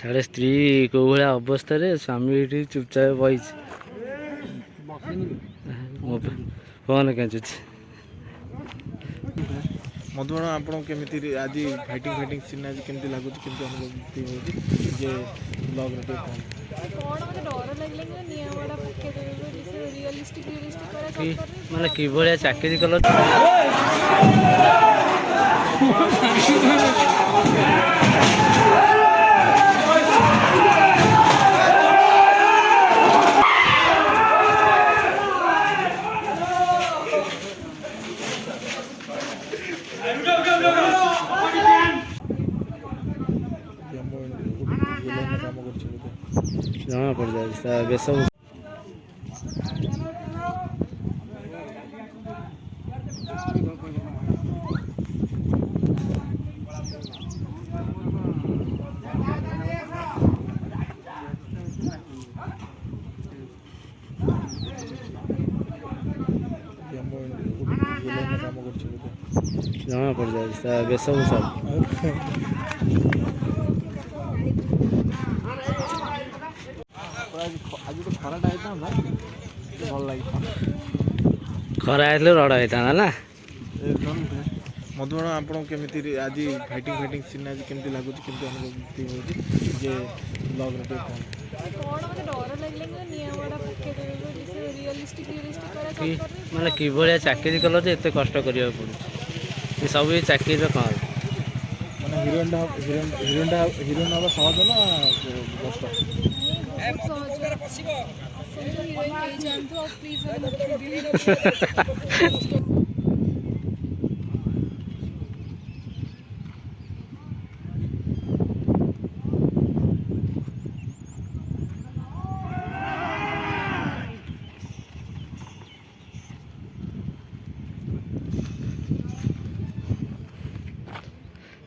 साढ़े स्त्री को भाया अवस्था स्वामी ये चुपचाप बही फोन केचुच मधुबाण आपको केमी आज फाइटिंग फाइटिंग सीन आज केमती लगुच केमती अनुभूति होची जे ब्लॉग रे कौन मते डर लागले कि निया बड़ा पक्के देबे जे रियलिस्टिक करा कि सब माने कि भाया चाकरी कल जना पड़ जाए बेस जना पड़ जाए बेस सब आज तो खराटा आइता भल लगे खरा आइले रड़ होता ना मधुबाण आपको केमी आज फाइटिंग फाइटिंग सीन आज केमती लगुच केमती अनुभूति होची जे ब्लॉग रे कौन मते डर लागले कि निया बड़ा पक्के देबे जे रियलिस्टिक करा कि सब माने कि भाया चाकरी कल एत कष्ट करा पड़े सब चाकरी कौन माने हिरोइन हवा सहज ना कष्ट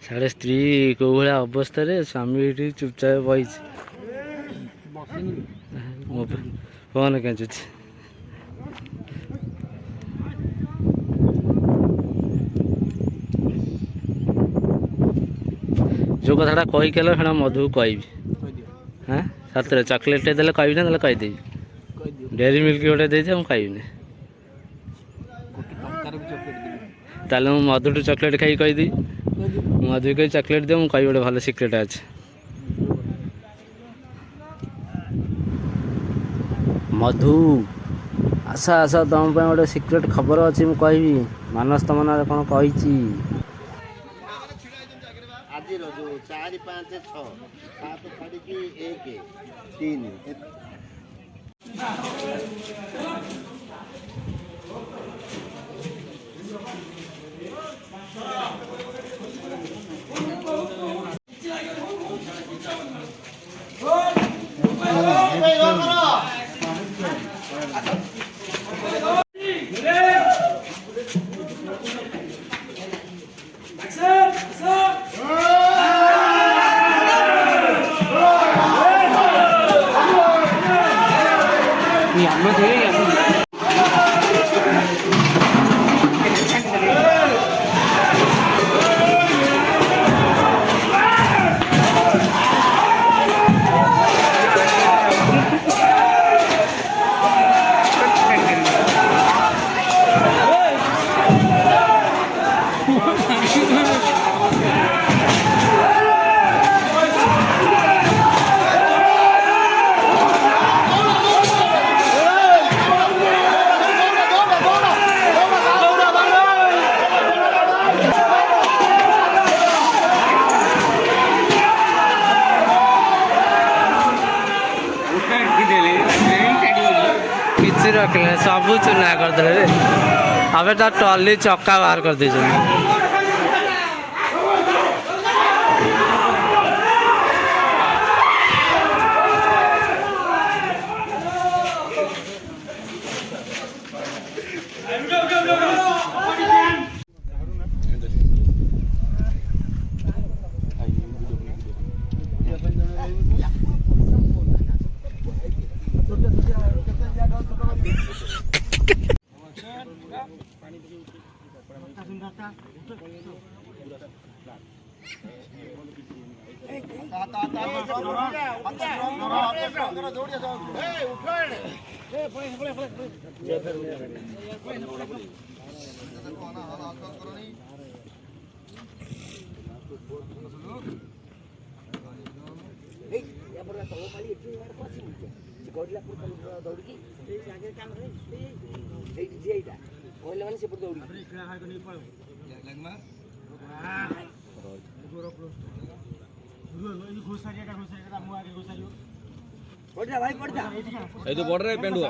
साढ़े स्त्री को भाया अवस्था स्वामी ये चुपचाप बही फोन केचुच जो कथा कहीकल से मधु कह हाँ सतरे चॉकलेट दे कह ना कहीदेवी डेरी मिल्क गोटे दे मुझे कहबी ताल मधुटू चॉकलेट खाई कहीदी मधु कही चॉकलेट दे मुझे कह गोटे भल सिक्रेट अच्छे मधु आस आस तुम गोटे सिक्रेट खबर अच्छी मुझे कहबी मानस तुम ना कौन कही आज जो 4 5 6 7 छाड़ी 1 3 किसी रखले सब चुना करदे अबे तो टली चक्का बाहर कर दी এই তো বর্ডারে পেন্ডুয়া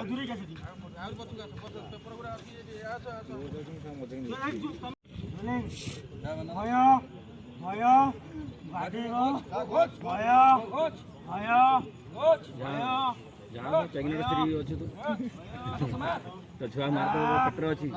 ପ୍ରେଗନେଣ୍ଟ ସ୍ତ୍ରୀ ଅଛି ତ ଛୁଆ ମାର ପେଟରେ ଅଛି